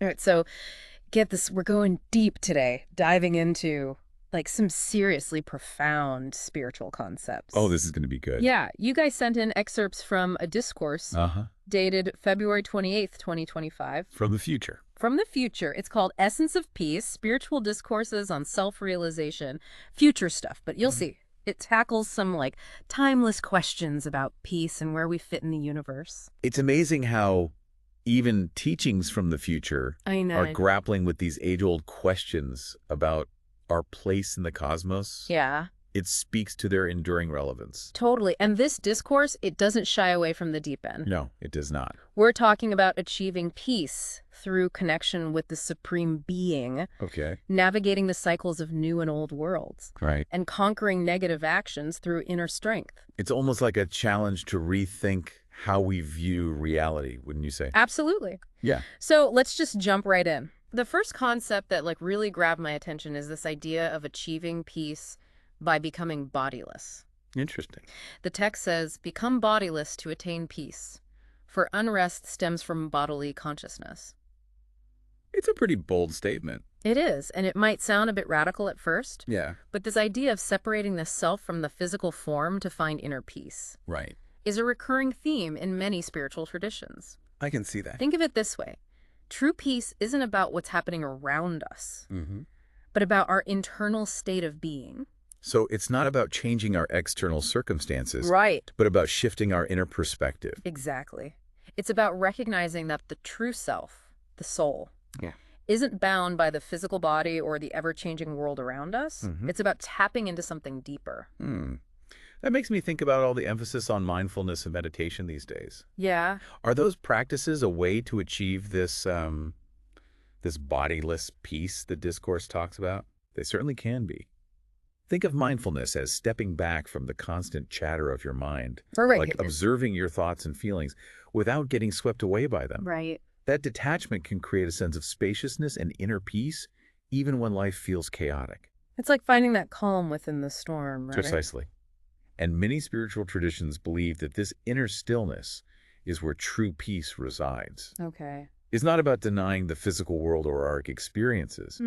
All right, so get this, we're going deep today, diving into like some seriously profound spiritual Oh, concepts. this is going to be good. Yeah, you guys sent in excerpts from a discourse Uh-huh. dated February 28th, 2025. From the future. From the future. It's called Essence of Peace, Spiritual Discourses on Self-Realization, future stuff, but you'll see. It tackles some like timeless questions about peace and where we fit in the universe. It's amazing how even teachings from the future I are know. grappling with these age-old questions about our place in the cosmos. Yeah. It speaks to their enduring relevance. Totally. And this discourse, it doesn't shy away from the deep end. No, it does not. We're talking about achieving peace through connection with the supreme being, Okay. navigating the cycles of new and old worlds, Right. and conquering negative actions through inner strength. It's almost like a challenge to rethink how we view reality, wouldn't you say? Absolutely. Yeah. So let's just jump right in. The first concept that like really grabbed my attention is this idea of achieving peace by becoming bodiless. Interesting. The text says, become bodiless to attain peace, for unrest stems from bodily consciousness. It's a pretty bold statement. It is, and it might sound a bit radical at first, Yeah. but this idea of separating the self from the physical form to find inner peace Right. is a recurring theme in many spiritual traditions. I can see that. Think of it this way. True peace isn't about what's happening around us, Mm-hmm. but about our internal state of being. So it's not about changing our external circumstances, Right. but about shifting our inner perspective. Exactly. It's about recognizing that the true self, the soul, Yeah. isn't bound by the physical body or the ever-changing world around us. Mhm. It's about tapping into something deeper. That makes me think about all the emphasis on mindfulness and meditation these days. Yeah. Are those practices a way to achieve this this bodiless peace the discourse talks about? They certainly can be. Think of mindfulness as stepping back from the constant chatter of your mind, like observing your thoughts and feelings without getting swept away by them. Right. That detachment can create a sense of spaciousness and inner peace, even when life feels chaotic. It's like finding that calm within the storm, right? Precisely. And many spiritual traditions believe that this inner stillness is where true peace resides. Okay. It's not about denying the physical world or our experiences,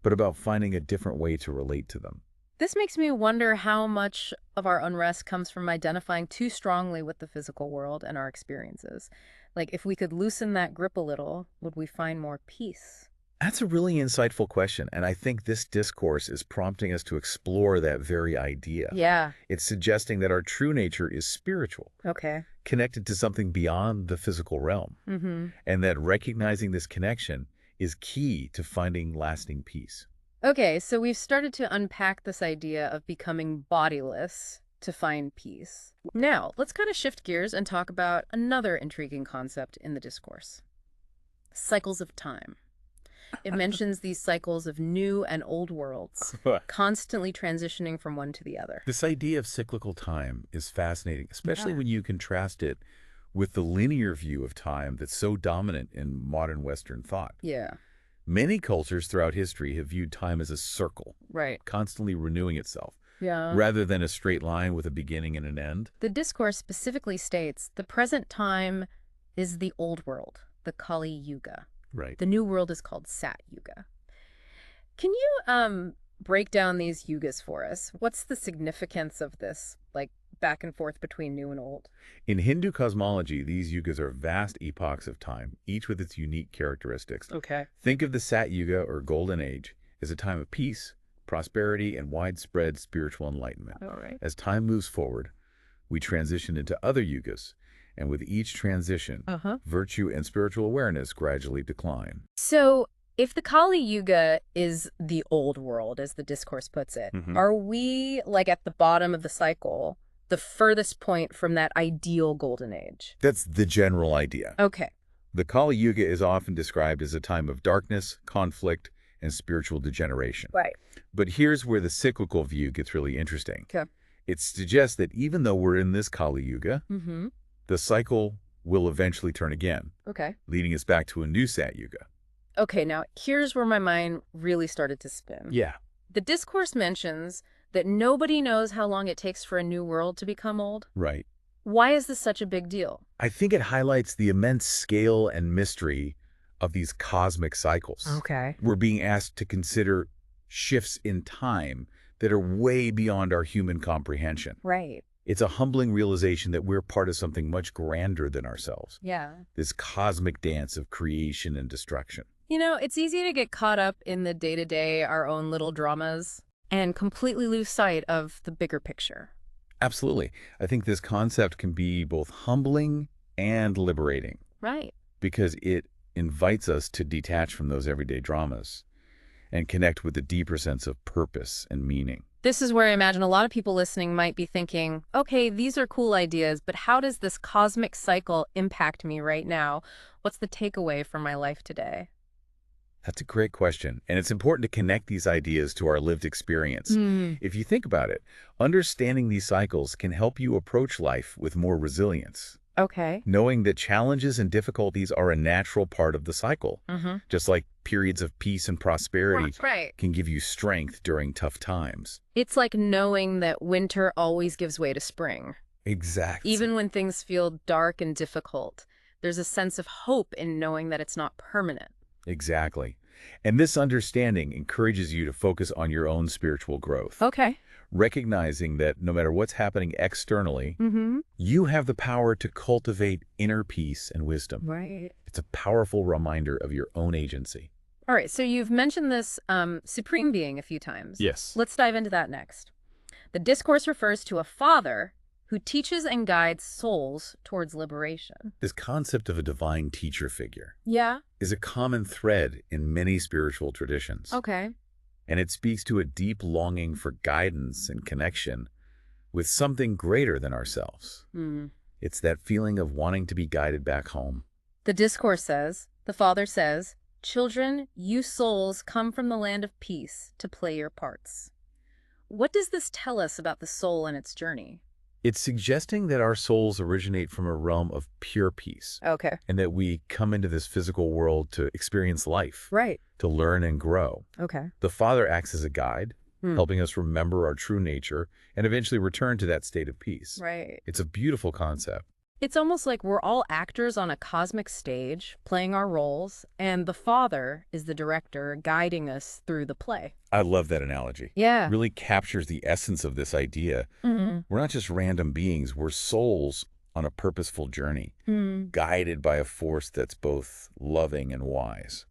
but about finding a different way to relate to them. This makes me wonder how much of our unrest comes from identifying too strongly with the physical world and our experiences. Like, if we could loosen that grip a little, would we find more peace? That's a really insightful question, and I think this discourse is prompting us to explore that very idea. Yeah. It's suggesting that our true nature is spiritual, Okay. connected to something beyond the physical realm, and that recognizing this connection is key to finding lasting peace. Okay, so we've started to unpack this idea of becoming bodiless to find peace. Now, let's kind of shift gears and talk about another intriguing concept in the discourse. Cycles of time. It mentions these cycles of new and old worlds, constantly transitioning from one to the other. This idea of cyclical time is fascinating, especially when you contrast it with the linear view of time that's so dominant in modern Western thought. Yeah. Many cultures throughout history have viewed time as a circle, Right. constantly renewing itself, Yeah. rather than a straight line with a beginning and an end. The discourse specifically states the present time is the old world, the Kali Yuga. Right. The new world is called Sat Yuga. Can you break down these yugas for us? What's the significance of this, like, back and forth between new and old? In Hindu cosmology, these yugas are vast epochs of time, each with its unique characteristics. Okay. Think of the Sat Yuga, or Golden Age, as a time of peace, prosperity, and widespread spiritual enlightenment. All right. As time moves forward, we transition into other yugas, and with each transition, virtue and spiritual awareness gradually decline. So, if the Kali Yuga is the old world, as the discourse puts it, are we, like, at the bottom of the cycle, the furthest point from that ideal golden age? That's the general idea. Okay. The Kali Yuga is often described as a time of darkness, conflict, and spiritual degeneration. Right. But here's where the cyclical view gets really interesting. Okay. It suggests that even though we're in this Kali Yuga, the cycle will eventually turn again, Okay. leading us back to a new Sat Yuga. Okay, now here's where my mind really started to spin. Yeah. The discourse mentions that nobody knows how long it takes for a new world to become old. Right. Why is this such a big deal? I think it highlights the immense scale and mystery of these cosmic cycles. Okay. We're being asked to consider shifts in time that are way beyond our human comprehension. Right. It's a humbling realization that we're part of something much grander than ourselves, Yeah. this cosmic dance of creation and destruction. You know, it's easy to get caught up in the day-to-day, our own little dramas, and completely lose sight of the bigger picture. Absolutely. I think this concept can be both humbling and liberating Right. because it invites us to detach from those everyday dramas and connect with a deeper sense of purpose and meaning. This is where I imagine a lot of people listening might be thinking, okay, these are cool ideas, but how does this cosmic cycle impact me right now? What's the takeaway from my life today? That's a great question, and it's important to connect these ideas to our lived experience. If you think about it, understanding these cycles can help you approach life with more resilience, Okay. knowing that challenges and difficulties are a natural part of the cycle, just like periods of peace and prosperity Right. can give you strength during tough times. It's like knowing that winter always gives way to spring. Exactly. Even when things feel dark and difficult, there's a sense of hope in knowing that it's not permanent. Exactly. And this understanding encourages you to focus on your own spiritual growth, Okay. recognizing that no matter what's happening externally, Mm-hmm. you have the power to cultivate inner peace and wisdom. Right. It's a powerful reminder of your own agency. All right, so you've mentioned this supreme being a few times. Yes. Let's dive into that next. The discourse refers to a father who teaches and guides souls towards liberation. This concept of a divine teacher figure Yeah. is a common thread in many spiritual traditions. Okay. And it speaks to a deep longing for guidance and connection with something greater than ourselves. It's that feeling of wanting to be guided back home. The discourse says, the father says, "Children, you souls come from the land of peace to play your parts." What does this tell us about the soul and its journey? It's suggesting that our souls originate from a realm of pure peace Okay. and that we come into this physical world to experience life, Right. to learn and grow. Okay. The Father acts as a guide, helping us remember our true nature and eventually return to that state of peace. Right. It's a beautiful concept. It's almost like we're all actors on a cosmic stage, playing our roles, and the Father is the director guiding us through the play. I love that analogy. Yeah. It really captures the essence of this idea. Mm-hmm. We're not just random beings, we're souls on a purposeful journey, guided by a force that's both loving and wise.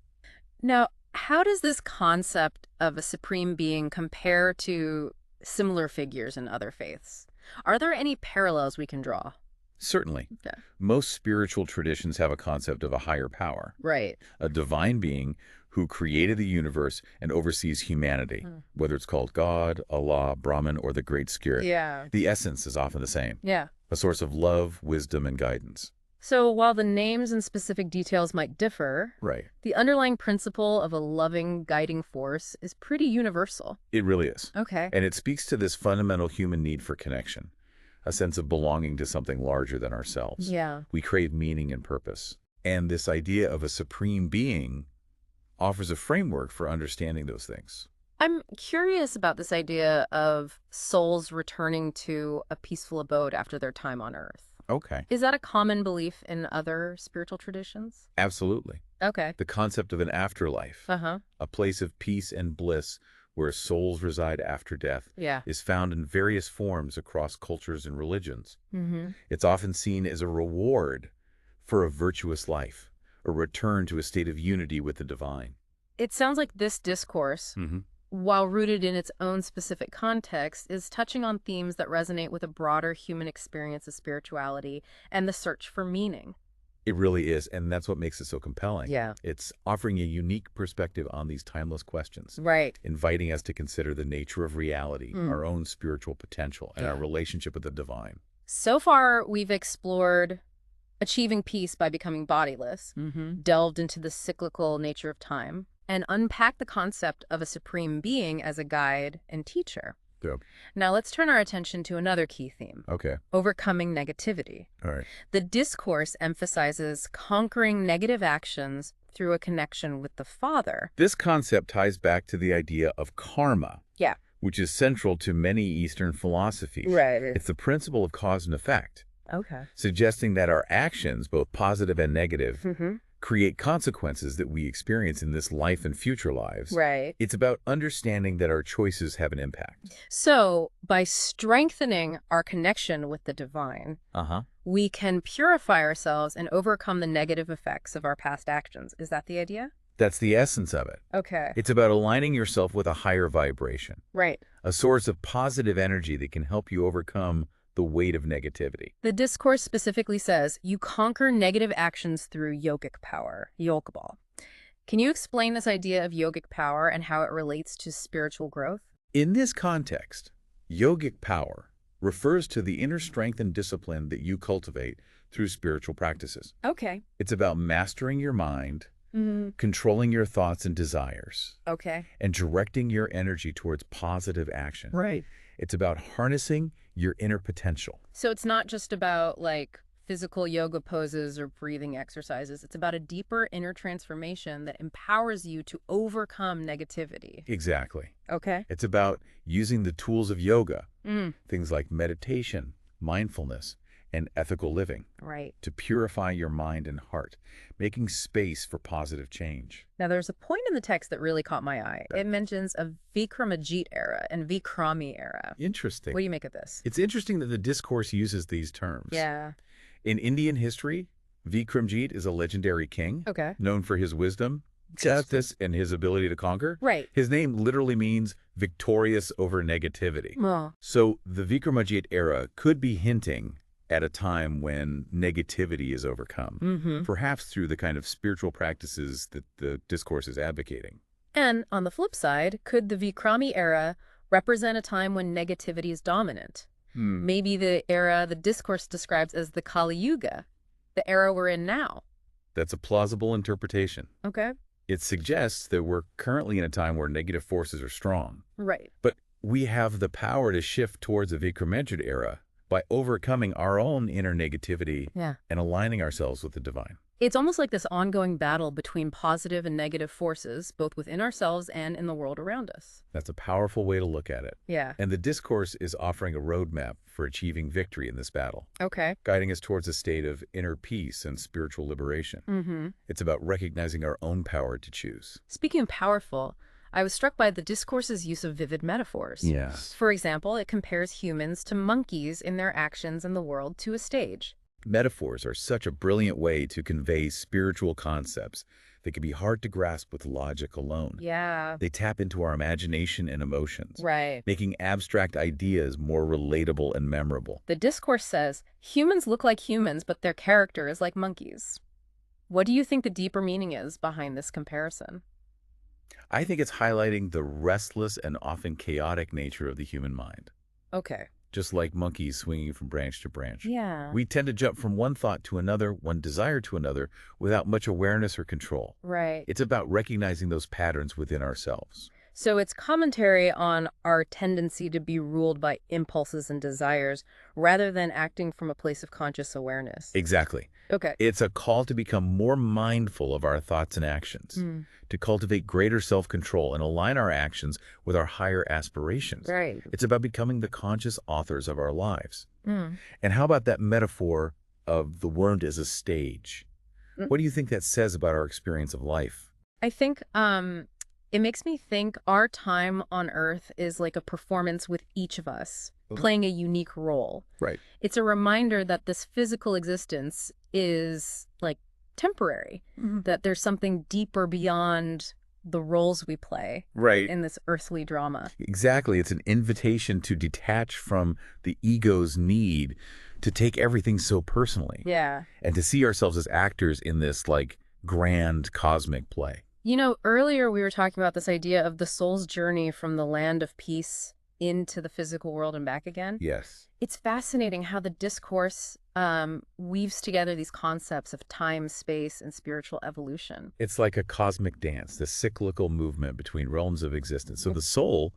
Now, how does this concept of a supreme being compare to similar figures in other faiths? Are there any parallels we can draw? Certainly. Okay. Most spiritual traditions have a concept of a higher power, Right. a divine being who created the universe and oversees humanity, whether it's called God, Allah, Brahman, or the Great Spirit. Yeah. The essence is often the same, Yeah. a source of love, wisdom, and guidance. So while the names and specific details might differ, Right. the underlying principle of a loving, guiding force is pretty universal. It really is. Okay. And it speaks to this fundamental human need for connection, a sense of belonging to something larger than ourselves. Yeah. We crave meaning and purpose. And this idea of a supreme being offers a framework for understanding those things. I'm curious about this idea of souls returning to a peaceful abode after their time on Earth. Okay. Is that a common belief in other spiritual traditions? Absolutely. Okay. The concept of an afterlife, Uh-huh. a place of peace and bliss where souls reside after death, Yeah. is found in various forms across cultures and religions. Mm-hmm. It's often seen as a reward for a virtuous life, a return to a state of unity with the divine. It sounds like this discourse, while rooted in its own specific context, is touching on themes that resonate with a broader human experience of spirituality and the search for meaning. It really is, and that's what makes it so compelling. Yeah. It's offering a unique perspective on these timeless questions, Right. inviting us to consider the nature of reality, our own spiritual potential, and our Yeah. relationship with the divine. So far, we've explored achieving peace by becoming bodiless, delved into the cyclical nature of time, and unpacked the concept of a supreme being as a guide and teacher. Dope. Now let's turn our attention to another key theme, Okay. overcoming negativity. All right. The discourse emphasizes conquering negative actions through a connection with the Father. This concept ties back to the idea of karma, Yeah. which is central to many Eastern philosophies. Right. It's the principle of cause and effect, Okay. suggesting that our actions, both positive and negative, create consequences that we experience in this life and future lives. Right. It's about understanding that our choices have an impact. So, by strengthening our connection with the divine, we can purify ourselves and overcome the negative effects of our past actions. Is that the idea? That's the essence of it. Okay. It's about aligning yourself with a higher vibration, Right. a source of positive energy that can help you overcome the weight of negativity. The discourse specifically says you conquer negative actions through yogic power, yoga ball. Can you explain this idea of yogic power and how it relates to spiritual growth? In this context, yogic power refers to the inner strength and discipline that you cultivate through spiritual practices. Okay. It's about mastering your mind, Mm-hmm. controlling your thoughts and desires, Okay. and directing your energy towards positive action. Right. It's about harnessing your inner potential. So it's not just about like physical yoga poses or breathing exercises. It's about a deeper inner transformation that empowers you to overcome negativity. Exactly. Okay. It's about using the tools of yoga, Mm. things like meditation, mindfulness, and ethical living, Right. to purify your mind and heart, making space for positive change. Now, there's a point in the text that really caught my eye. It mentions a Vikramajit era and Vikrami era. Interesting. What do you make of this? It's interesting that the discourse uses these terms. Yeah. In Indian history, Vikramjit is a legendary king, Okay. known for his wisdom, justice, and his ability to conquer. Right. His name literally means victorious over negativity. Well, So the Vikramajit era could be hinting at a time when negativity is overcome, perhaps through the kind of spiritual practices that the discourse is advocating. and on the flip side, could the Vikrami era represent a time when negativity is dominant? Maybe the era the discourse describes as the Kali Yuga, the era we're in now. That's a plausible interpretation. Okay. It suggests that we're currently in a time where negative forces are strong, Right. but we have the power to shift towards a Vikramajit era by overcoming our own inner negativity Yeah. and aligning ourselves with the divine. It's almost like this ongoing battle between positive and negative forces, both within ourselves and in the world around us. That's a powerful way to look at it. Yeah. And the discourse is offering a roadmap for achieving victory in this battle, Okay. guiding us towards a state of inner peace and spiritual liberation. Mm-hmm. It's about recognizing our own power to choose. Speaking of powerful, I was struck by the discourse's use of vivid metaphors. Yes. For example, it compares humans to monkeys in their actions in the world to a stage. Metaphors are such a brilliant way to convey spiritual concepts that can be hard to grasp with logic alone. Yeah. They tap into our imagination and emotions, Right. making abstract ideas more relatable and memorable. The discourse says, humans look like humans, but their character is like monkeys. What do you think the deeper meaning is behind this comparison? I think it's highlighting the restless and often chaotic nature of the human mind. Okay. Just like monkeys swinging from branch to branch. Yeah. We tend to jump from one thought to another, one desire to another, without much awareness or control. Right. It's about recognizing those patterns within ourselves. So it's commentary on our tendency to be ruled by impulses and desires rather than acting from a place of conscious awareness. Exactly. Okay. It's a call to become more mindful of our thoughts and actions, to cultivate greater self-control and align our actions with our higher aspirations. Right. It's about becoming the conscious authors of our lives. Mm. And how about that metaphor of the world as a stage? Mm. What do you think that says about our experience of life? I think it makes me think our time on Earth is like a performance with each of us playing a unique role. Right. It's a reminder that this physical existence is like temporary, that there's something deeper beyond the roles we play Right. in this earthly drama. Exactly. It's an invitation to detach from the ego's need to take everything so personally. Yeah. And to see ourselves as actors in this like grand cosmic play. You know, earlier we were talking about this idea of the soul's journey from the land of peace into the physical world and back again. Yes. It's fascinating how the discourse weaves together these concepts of time, space, and spiritual evolution. It's like a cosmic dance, the cyclical movement between realms of existence. So the soul,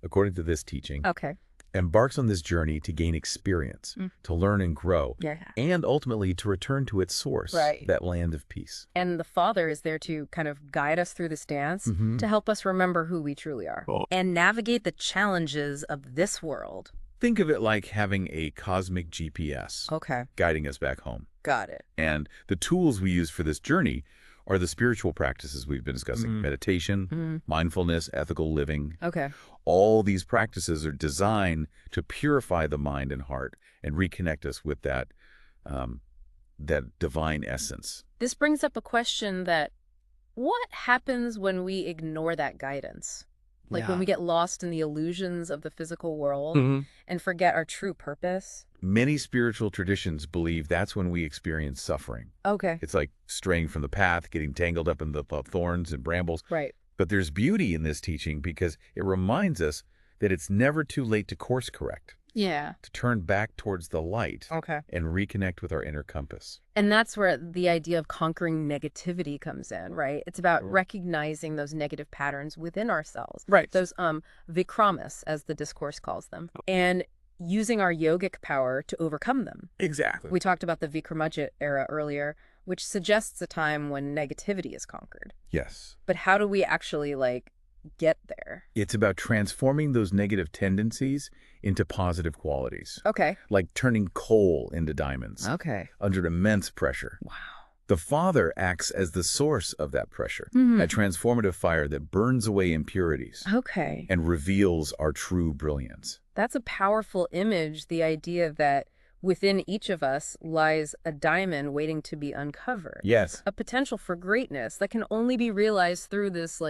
according to this teaching, Okay. embarks on this journey to gain experience, to learn and grow, Yeah. and ultimately to return to its source, Right. that land of peace. And the Father is there to kind of guide us through this dance to help us remember who we truly are and navigate the challenges of this world. Think of it like having a cosmic GPS Okay. guiding us back home. Got it. And the tools we use for this journey are the spiritual practices we've been discussing. Meditation, mindfulness, ethical living. Okay. All these practices are designed to purify the mind and heart and reconnect us with that divine essence. This brings up a question that what happens when we ignore that guidance? Like when we get lost in the illusions of the physical world and forget our true purpose? Many spiritual traditions believe that's when we experience suffering. Okay. It's like straying from the path, getting tangled up in the thorns and brambles. Right. But there's beauty in this teaching because it reminds us that it's never too late to course correct, Yeah. to turn back towards the light Okay. and reconnect with our inner compass. And that's where the idea of conquering negativity comes in, right? It's about recognizing those negative patterns within ourselves. Right. Those vikramas, as the discourse calls them, and using our yogic power to overcome them. Exactly. We talked about the Vikramaja era earlier, which suggests a time when negativity is conquered. Yes. But how do we actually, get there? It's about transforming those negative tendencies into positive qualities, Okay. like turning coal into diamonds Okay. under immense pressure. Wow. The Father acts as the source of that pressure, a transformative fire that burns away impurities Okay. and reveals our true brilliance. That's a powerful image, the idea that within each of us lies a diamond waiting to be uncovered. Yes. A potential for greatness that can only be realized through this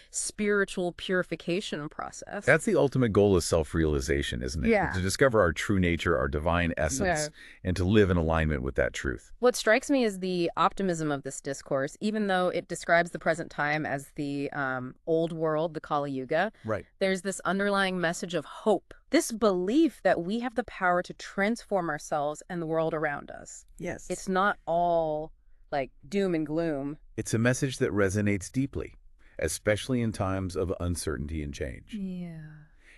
spiritual purification process. That's the ultimate goal of self-realization, isn't it? Yeah. To discover our true nature, our divine essence, and to live in alignment with that truth. What strikes me is the optimism of this discourse, even though it describes the present time as the old world, the Kali Yuga. Right. There's this underlying message of hope, this belief that we have the power to transform ourselves and the world around us. Yes. It's not all doom and gloom. It's a message that resonates deeply, especially in times of uncertainty and change. Yeah.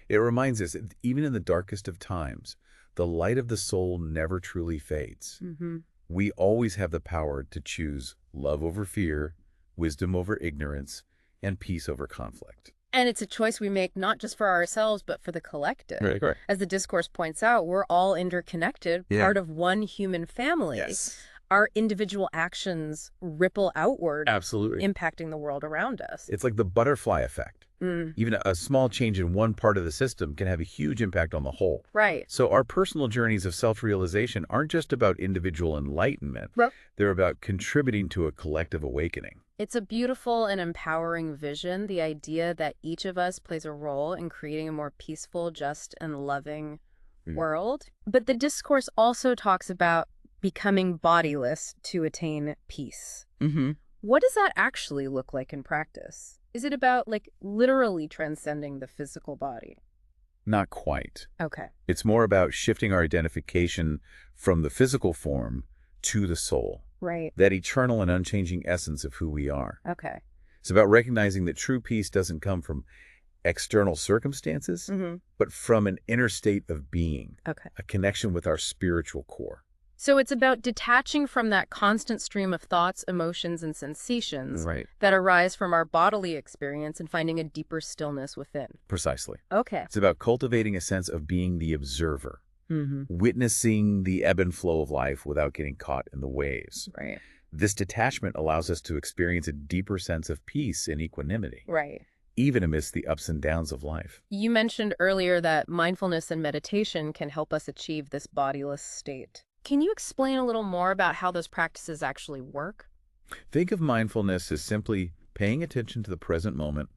It reminds us that even in the darkest of times, the light of the soul never truly fades. Mm-hmm. We always have the power to choose love over fear, wisdom over ignorance, and peace over conflict. And it's a choice we make not just for ourselves, but for the collective. Right, correct. As the discourse points out, we're all interconnected, part of one human family. Yes. Our individual actions ripple outward, Absolutely. impacting the world around us. It's like the butterfly effect. Mm. Even a small change in one part of the system can have a huge impact on the whole. Right. So our personal journeys of self-realization aren't just about individual enlightenment. Right. They're about contributing to a collective awakening. It's a beautiful and empowering vision, the idea that each of us plays a role in creating a more peaceful, just, and loving world. But the discourse also talks about becoming bodiless to attain peace. Mm-hmm. What does that actually look like in practice? Is it about, literally transcending the physical body? Not quite. Okay. It's more about shifting our identification from the physical form to the soul. Right. That eternal and unchanging essence of who we are. Okay. It's about recognizing that true peace doesn't come from external circumstances, but from an inner state of being, Okay. a connection with our spiritual core. So it's about detaching from that constant stream of thoughts, emotions, and sensations Right. that arise from our bodily experience and finding a deeper stillness within. Precisely. Okay. It's about cultivating a sense of being the observer, witnessing the ebb and flow of life without getting caught in the waves. Right. This detachment allows us to experience a deeper sense of peace and equanimity, Right. even amidst the ups and downs of life. You mentioned earlier that mindfulness and meditation can help us achieve this bodiless state. Can you explain a little more about how those practices actually work? Think of mindfulness as simply paying attention to the present moment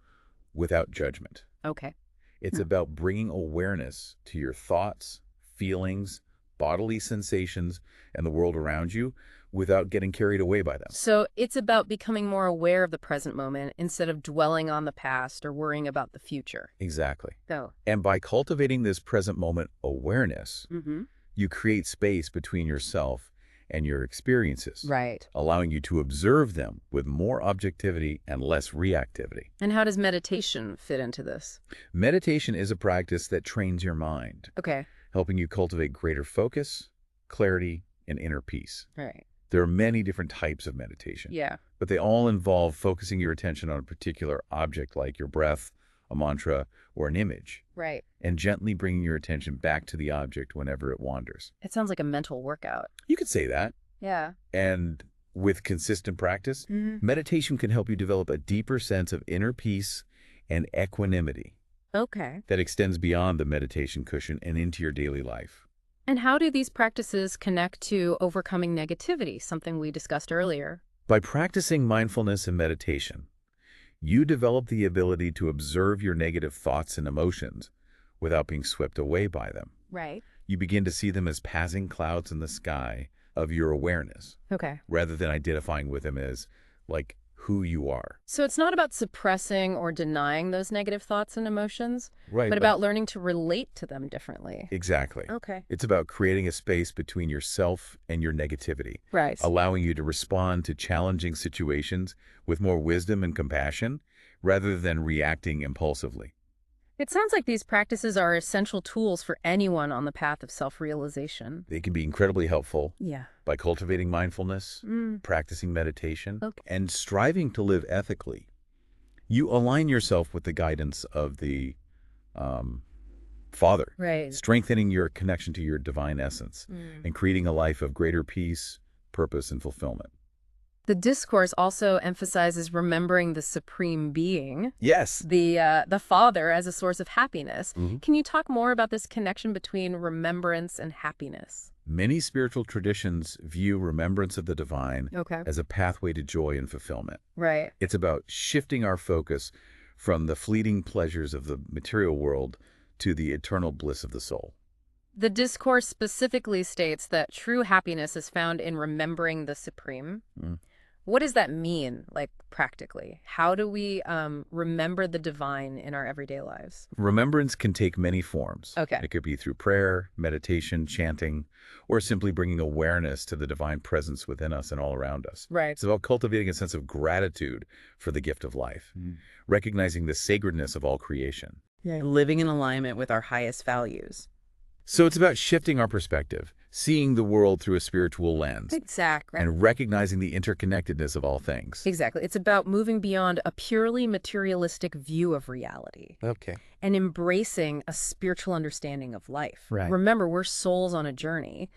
without judgment. Okay. It's about bringing awareness to your thoughts, feelings, bodily sensations, and the world around you without getting carried away by them. So it's about becoming more aware of the present moment instead of dwelling on the past or worrying about the future. Exactly. So. And by cultivating this present moment awareness, Mm-hmm. you create space between yourself and your experiences, Right. allowing you to observe them with more objectivity and less reactivity. And how does meditation fit into this? Meditation is a practice that trains your mind, Okay. helping you cultivate greater focus, clarity, and inner peace. All right. There are many different types of meditation, Yeah. but they all involve focusing your attention on a particular object like your breath, a mantra, or an image, Right. and gently bringing your attention back to the object whenever it wanders. It sounds like a mental workout. You could say that. Yeah. And With consistent practice, Mhm. meditation can help you develop a deeper sense of inner peace and equanimity Okay. that extends beyond the meditation cushion and into your daily life. And how do these practices connect to overcoming negativity, something we discussed earlier? By practicing mindfulness and meditation, you develop the ability to observe your negative thoughts and emotions without being swept away by them. Right. You begin to see them as passing clouds in the sky of your awareness, Okay. rather than identifying with them as, like, who you are. So it's not about suppressing or denying those negative thoughts and emotions, Right, but but about learning to relate to them differently. exactly. Okay. It's about creating a space between yourself and your negativity, Right. allowing you to respond to challenging situations with more wisdom and compassion, rather than reacting impulsively. It sounds like these practices are essential tools for anyone on the path of self-realization. They can be incredibly helpful Yeah. by cultivating mindfulness, Mm. practicing meditation, Okay. and striving to live ethically. You align yourself with the guidance of the um, Father, Right. strengthening your connection to your divine essence Mm. and creating a life of greater peace, purpose, and fulfillment. The discourse also emphasizes remembering the supreme being, Yes. the Father, as a source of happiness. Mhm. Can you talk more about this connection between remembrance and happiness? Many spiritual traditions view remembrance of the divine Okay. as a pathway to joy and fulfillment. Right. It's about shifting our focus from the fleeting pleasures of the material world to the eternal bliss of the soul. The discourse specifically states that true happiness is found in remembering the supreme. Mm. What does that mean, like, practically? How do we remember the divine in our everyday lives? Remembrance can take many forms. Okay. It could be through prayer, meditation, chanting, or simply bringing awareness to the divine presence within us and all around us. Right. It's about cultivating a sense of gratitude for the gift of life, recognizing the sacredness of all creation. Yeah. Living in alignment with our highest values. So it's about shifting our perspective, seeing the world through a spiritual lens, Exactly. and recognizing the interconnectedness of all things. Exactly. It's about moving beyond a purely materialistic view of reality Okay. and embracing a spiritual understanding of life. Right. Remember, we're souls on a journey,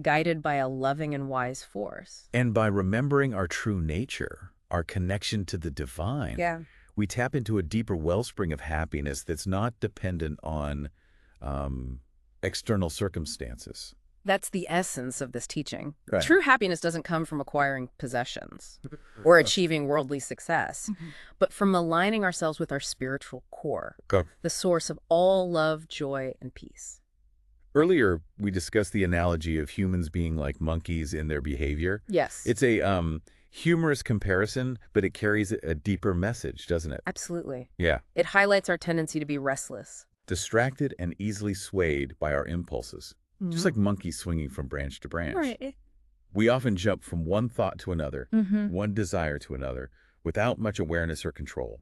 guided by a loving and wise force. And by remembering our true nature, our connection to the divine, we tap into a deeper wellspring of happiness that's not dependent on external circumstances. That's the essence of this teaching. Right. True happiness doesn't come from acquiring possessions or achieving worldly success, but from aligning ourselves with our spiritual core, Okay. the source of all love, joy, and peace. Earlier, we discussed the analogy of humans being like monkeys in their behavior. Yes. It's a humorous comparison, but it carries a deeper message, doesn't it? Absolutely. Yeah. It highlights our tendency to be restless. Distracted and easily swayed by our impulses, just like monkeys swinging from branch to branch. Right. We often jump from one thought to another, Mm-hmm. one desire to another, without much awareness or control.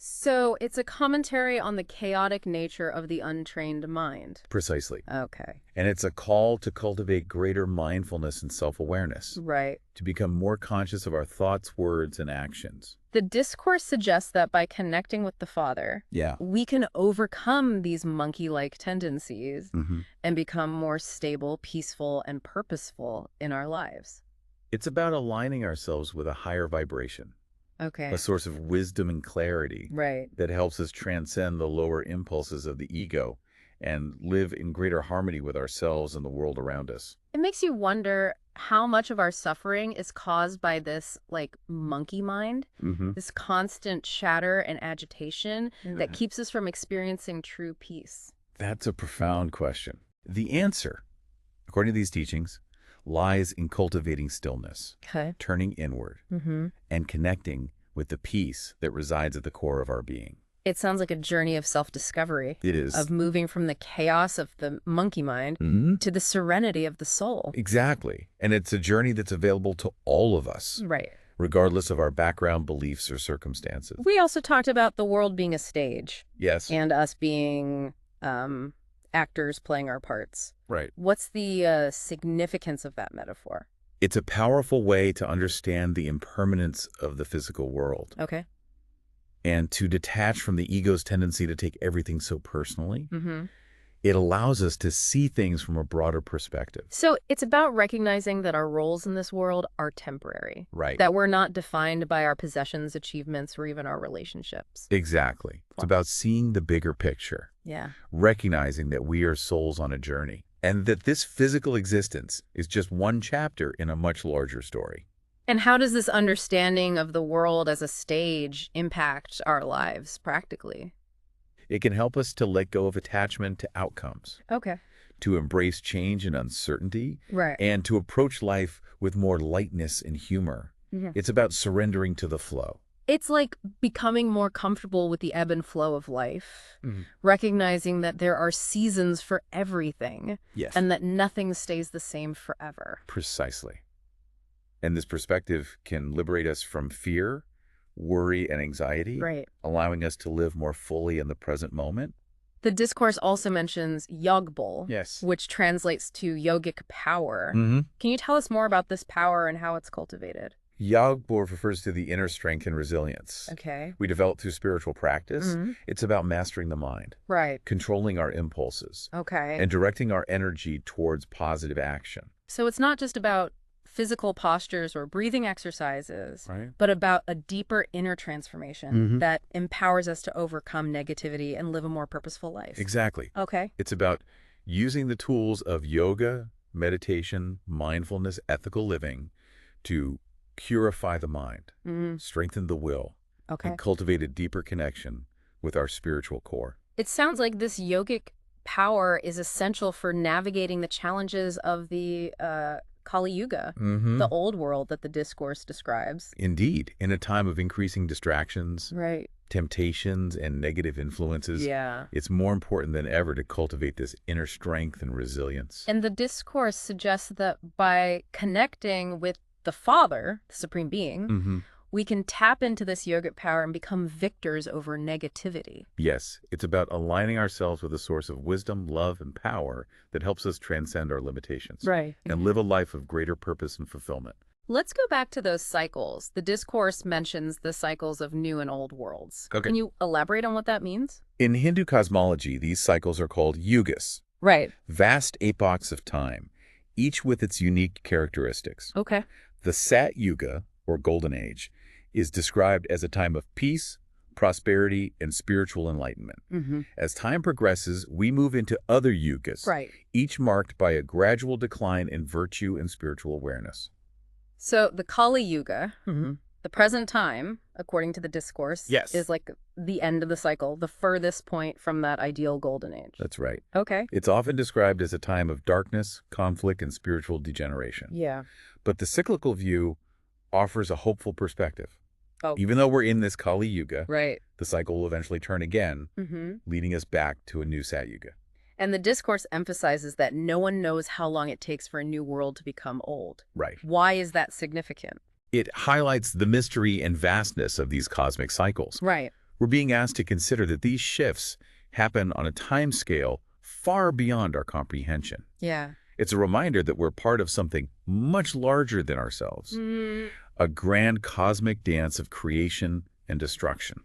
So it's a commentary on the chaotic nature of the untrained mind. Precisely. Okay. And it's a call to cultivate greater mindfulness and self-awareness, Right. to become more conscious of our thoughts, words, and actions. The discourse suggests that by connecting with the Father, Yeah. we can overcome these monkey-like tendencies and become more stable, peaceful, and purposeful in our lives. It's about aligning ourselves with a higher vibration, Okay. a source of wisdom and clarity Right. that helps us transcend the lower impulses of the ego and live in greater harmony with ourselves and the world around us. It makes you wonder how much of our suffering is caused by this, like, monkey mind, this constant chatter and agitation that keeps us from experiencing true peace. That's a profound question. The answer, according to these teachings, lies in cultivating stillness, Okay. turning inward, and connecting with the peace that resides at the core of our being. It sounds like a journey of self-discovery, It is. of moving from the chaos of the monkey mind to the serenity of the soul. Exactly. And it's a journey that's available to all of us, Right. regardless of our background, beliefs, or circumstances. We also talked about the world being a stage Yes. and us being actors playing our parts. Right. What's the significance of that metaphor? It's a powerful way to understand the impermanence of the physical world Okay. and to detach from the ego's tendency to take everything so personally. It allows us to see things from a broader perspective. So it's about recognizing that our roles in this world are temporary, Right. that we're not defined by our possessions, achievements, or even our relationships. Exactly. It's Wow. about seeing the bigger picture, Yeah. recognizing that we are souls on a journey, and that this physical existence is just one chapter in a much larger story. And how does this understanding of the world as a stage impact our lives practically? It can help us to let go of attachment to outcomes, Okay. to embrace change and uncertainty, Right. and to approach life with more lightness and humor. Mhm. It's about surrendering to the flow. It's like becoming more comfortable with the ebb and flow of life, recognizing that there are seasons for everything Yes. and that nothing stays the same forever. Precisely. And this perspective can liberate us from fear, worry, and anxiety, Right. allowing us to live more fully in the present moment. The discourse also mentions yogbol, Yes. which translates to yogic power. Mm-hmm. Can you tell us more about this power and how it's cultivated? Yogbo refers to the inner strength and resilience Okay. we develop through spiritual practice. Mhm. It's about mastering the mind, Right. controlling our impulses, Okay. and directing our energy towards positive action. So it's not just about physical postures or breathing exercises, Right. but about a deeper inner transformation Mhm. that empowers us to overcome negativity and live a more purposeful life. Exactly. Okay. It's about using the tools of yoga, meditation, mindfulness, ethical living to purify the mind, Mhm. strengthen the will, Okay. and cultivate a deeper connection with our spiritual core. It sounds like this yogic power is essential for navigating the challenges of the Kali Yuga, the old world that the discourse describes. Indeed, in a time of increasing distractions, Right. temptations, and negative influences, Yeah. it's more important than ever to cultivate this inner strength and resilience. And the discourse suggests that by connecting with the Father, the Supreme Being, we can tap into this yogic power and become victors over negativity. Yes, it's about aligning ourselves with a source of wisdom, love, and power that helps us transcend our limitations Right. and live a life of greater purpose and fulfillment. Let's go back to those cycles. The discourse mentions the cycles of new and old worlds. Okay. Can you elaborate on what that means? In Hindu cosmology, these cycles are called yugas, Right. vast epochs of time, each with its unique characteristics. Okay. The Sat Yuga, or Golden Age, is described as a time of peace, prosperity, and spiritual enlightenment. Mm-hmm. As time progresses, we move into other yugas, Right. each marked by a gradual decline in virtue and spiritual awareness. So the Kali Yuga, the present time, according to the discourse, Yes. is like the end of the cycle, the furthest point from that ideal golden age. That's right. Okay. It's often described as a time of darkness, conflict, and spiritual degeneration. Yeah. But the cyclical view offers a hopeful perspective. Oh. Even though we're in this Kali Yuga, Right. the cycle will eventually turn again, Mm-hmm. leading us back to a new Sat Yuga. And the discourse emphasizes that no one knows how long it takes for a new world to become old. Right. Why is that significant? It highlights the mystery and vastness of these cosmic cycles. Right. We're being asked to consider that these shifts happen on a time scale far beyond our comprehension. Yeah. It's a reminder that we're part of something much larger than ourselves, a grand cosmic dance of creation and destruction.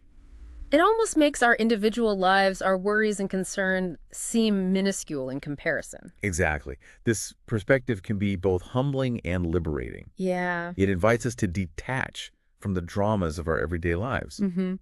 It almost makes our individual lives, our worries and concern seem minuscule in comparison. Exactly. This perspective can be both humbling and liberating. Yeah. It invites us to detach from the dramas of our everyday lives Mm-hmm.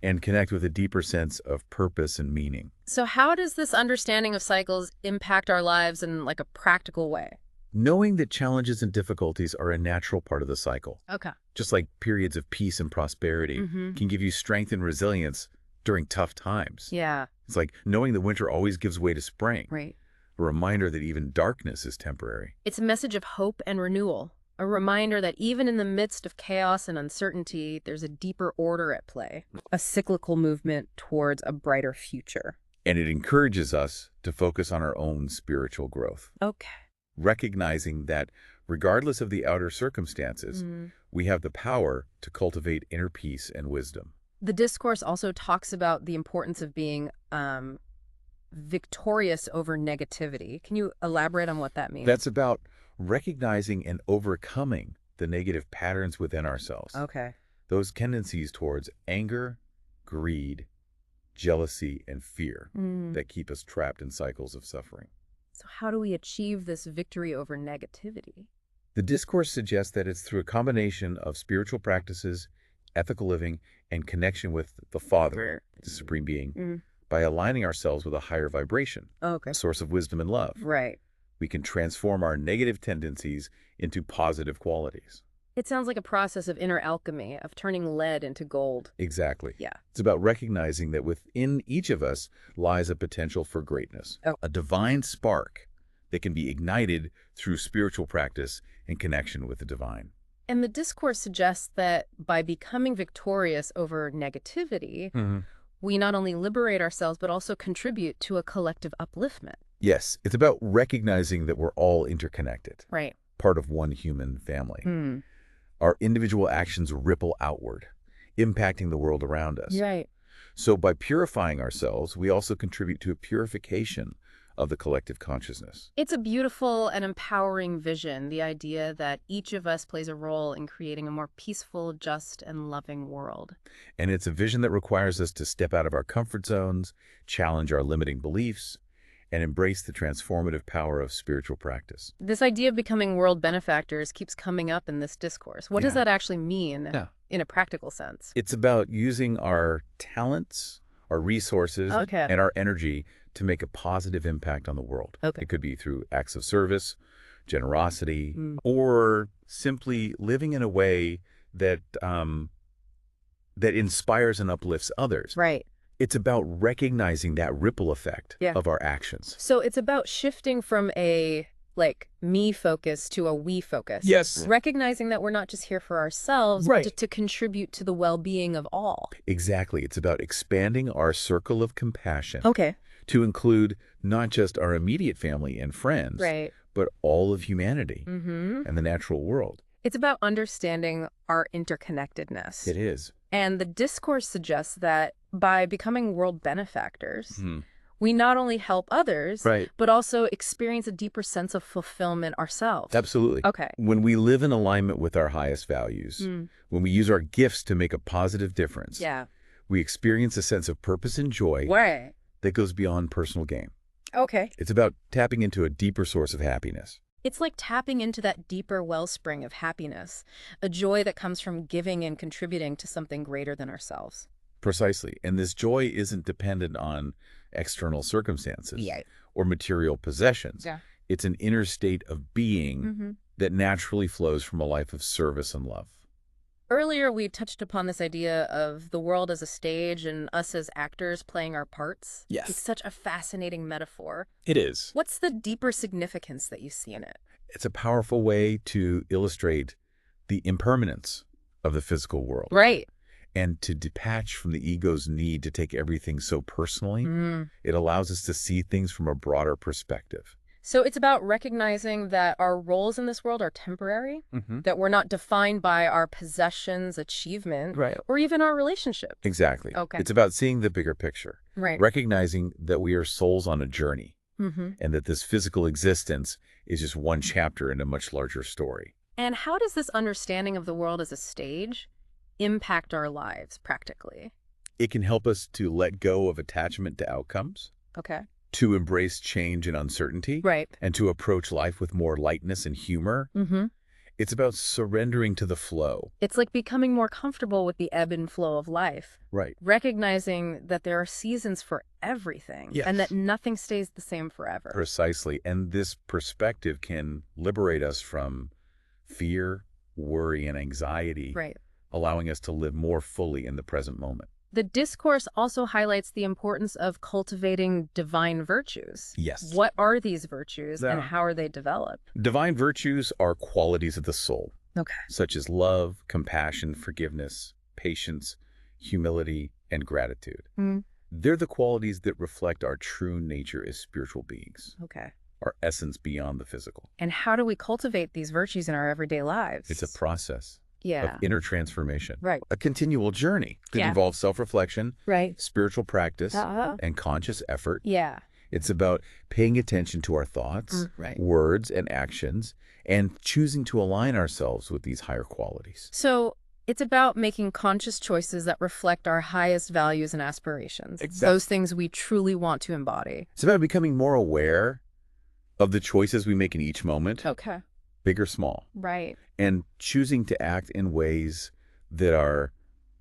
and connect with a deeper sense of purpose and meaning. So how does this understanding of cycles impact our lives in like a practical way? Knowing that challenges and difficulties are a natural part of the cycle, Okay. just like periods of peace and prosperity, Mm-hmm. can give you strength and resilience during tough times. Yeah. It's like knowing that winter always gives way to spring, Right. a reminder that even darkness is temporary. It's a message of hope and renewal, a reminder that even in the midst of chaos and uncertainty, there's a deeper order at play, a cyclical movement towards a brighter future. And it encourages us to focus on our own spiritual growth, Okay. recognizing that regardless of the outer circumstances, we have the power to cultivate inner peace and wisdom. The discourse also talks about the importance of being victorious over negativity. Can you elaborate on what that means? That's about recognizing and overcoming the negative patterns within ourselves. Okay. Those tendencies towards anger, greed, jealousy, and fear Mm. that keep us trapped in cycles of suffering. So how do we achieve this victory over negativity? The discourse suggests that it's through a combination of spiritual practices, ethical living, and connection with the Father, the Supreme Being, Mm. by aligning ourselves with a higher vibration, Okay. a source of wisdom and love. Right. We can transform our negative tendencies into positive qualities. It sounds like a process of inner alchemy, of turning lead into gold. Exactly. Yeah. It's about recognizing that within each of us lies a potential for greatness, Oh. a divine spark that can be ignited through spiritual practice and connection with the divine. And the discourse suggests that by becoming victorious over negativity, we not only liberate ourselves, but also contribute to a collective upliftment. Yes, it's about recognizing that we're all interconnected, Right. part of one human family. Mm. Our individual actions ripple outward, impacting the world around us. Right. So by purifying ourselves, we also contribute to a purification of the collective consciousness. It's a beautiful and empowering vision, the idea that each of us plays a role in creating a more peaceful, just, and loving world. And it's a vision that requires us to step out of our comfort zones, challenge our limiting beliefs, and embrace the transformative power of spiritual practice. This idea of becoming world benefactors keeps coming up in this discourse. What does Yeah. that actually mean in a practical sense? It's about using our talents, our resources, Okay. and our energy to make a positive impact on the world. Okay. It could be through acts of service, generosity, Mm. or simply living in a way that that inspires and uplifts others. Right. It's about recognizing that ripple effect Yeah. of our actions. So it's about shifting from a me focus to a we focus. Yes. Recognizing that we're not just here for ourselves, Right. but to contribute to the well-being of all. Exactly. It's about expanding our circle of compassion Okay. to include not just our immediate family and friends, Right. but all of humanity Mm-hmm. and the natural world. It's about understanding our interconnectedness. It is. And the discourse suggests that by becoming world benefactors, we not only help others, Right. but also experience a deeper sense of fulfillment ourselves. Absolutely. Okay. When we live in alignment with our highest values, Mm. when we use our gifts to make a positive difference, Yeah. we experience a sense of purpose and joy Right. that goes beyond personal gain. Okay. It's about tapping into a deeper source of happiness. It's like tapping into that deeper wellspring of happiness, a joy that comes from giving and contributing to something greater than ourselves. Precisely. And this joy isn't dependent on external circumstances or material possessions. Yeah. It's an inner state of being Mm-hmm. that naturally flows from a life of service and love. Earlier, we touched upon this idea of the world as a stage and us as actors playing our parts. Yes. It's such a fascinating metaphor. It is. What's the deeper significance that you see in it? It's a powerful way to illustrate the impermanence of the physical world Right. and to detach from the ego's need to take everything so personally. Mm. It allows us to see things from a broader perspective. So it's about recognizing that our roles in this world are temporary, Mm-hmm. that we're not defined by our possessions, achievement, Right. or even our relationship. Exactly. Okay. It's about seeing the bigger picture, Right. recognizing that we are souls on a journey Mm-hmm. and that this physical existence is just one chapter in a much larger story. And how does this understanding of the world as a stage impact our lives practically? It can help us to let go of attachment to outcomes, Okay. to embrace change and uncertainty, Right. and to approach life with more lightness and humor. Mm-hmm. It's about surrendering to the flow. It's like becoming more comfortable with the ebb and flow of life, Right. recognizing that there are seasons for everything Yes. and that nothing stays the same forever. Precisely. And this perspective can liberate us from fear, worry, and anxiety, Right. allowing us to live more fully in the present moment. The discourse also highlights the importance of cultivating divine virtues. Yes. What are these virtues and Yeah. how are they developed? Divine virtues are qualities of the soul, Okay. such as love, compassion, forgiveness, patience, humility, and gratitude. Mm. They're the qualities that reflect our true nature as spiritual beings, Okay. our essence beyond the physical. And how do we cultivate these virtues in our everyday lives? It's a process Yeah. of inner transformation, Right. a continual journey that Yeah. involves self-reflection, Right. spiritual practice, Uh-huh. and conscious effort. Yeah. It's about paying attention to our thoughts, Right. words, and actions, and choosing to align ourselves with these higher qualities. So It's about making conscious choices that reflect our highest values and aspirations. Exactly. Those things we truly want to embody. It's about becoming more aware of the choices we make in each moment, Okay. big or small, Right. and choosing to act in ways that are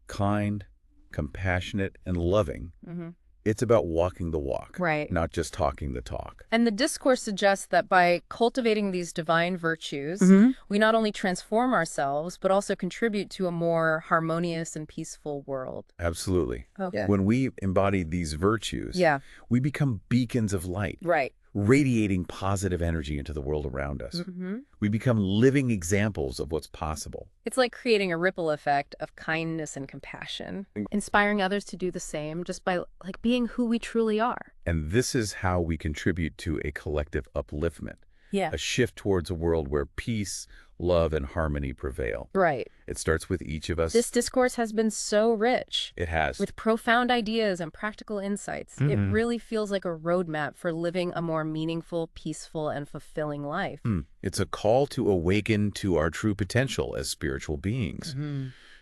kind, compassionate, and loving. Mm-hmm. It's about walking the walk, Right. not just talking the talk. And the discourse suggests that by cultivating these divine virtues, Mhm. we not only transform ourselves, but also contribute to a more harmonious and peaceful world. Absolutely. Okay. When we embody these virtues, Yeah. we become beacons of light, Right. radiating positive energy into the world around us. Mm-hmm. We become living examples of what's possible. It's like creating a ripple effect of kindness and compassion, inspiring others to do the same just by being who we truly are. And this is how we contribute to a collective upliftment, Yeah. a shift towards a world where peace, love, and harmony prevail. Right. It starts with each of us. This discourse has been so rich, It has. with profound ideas and practical insights. It really feels like a roadmap for living a more meaningful, peaceful, and fulfilling life. It's a call to awaken to our true potential as spiritual beings,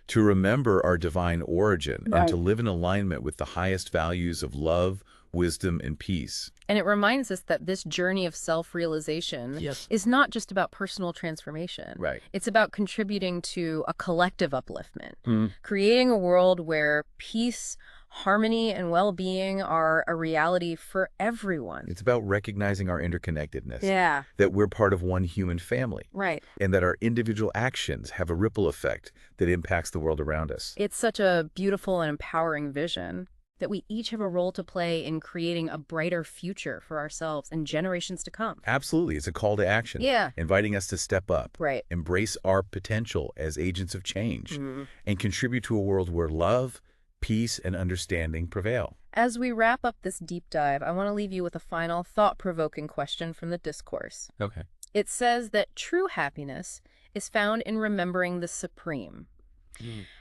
to remember our divine origin, and to live in alignment with the highest values of love, wisdom, and peace. And it reminds us that this journey of self-realization is not just about personal transformation. Right. It's about contributing to a collective upliftment, creating a world where peace, harmony, and well-being are a reality for everyone. It's about recognizing our interconnectedness, Yeah. that we're part of one human family, Right. and that our individual actions have a ripple effect that impacts the world around us. It's such a beautiful and empowering vision that we each have a role to play in creating a brighter future for ourselves and generations to come. Absolutely. It's a call to action, Yeah. inviting us to step up, Right. embrace our potential as agents of change, Mhm. and contribute to a world where love, peace, and understanding prevail. As we wrap up this deep dive, I want to leave you with a final thought-provoking question from the discourse. Okay. It says that true happiness is found in remembering the supreme.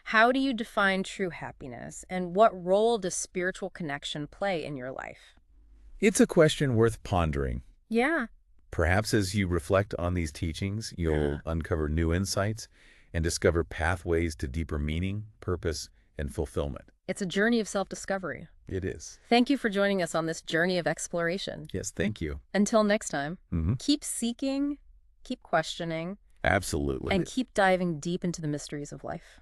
How do you define true happiness, and what role does spiritual connection play in your life? It's a question worth pondering. Yeah. Perhaps as you reflect on these teachings, you'll uncover new insights and discover pathways to deeper meaning, purpose, and fulfillment. It's a journey of self-discovery. It is. Thank you for joining us on this journey of exploration. Yes, thank you. Until next time, Mm-hmm. keep seeking, keep questioning, Absolutely. and keep diving deep into the mysteries of life.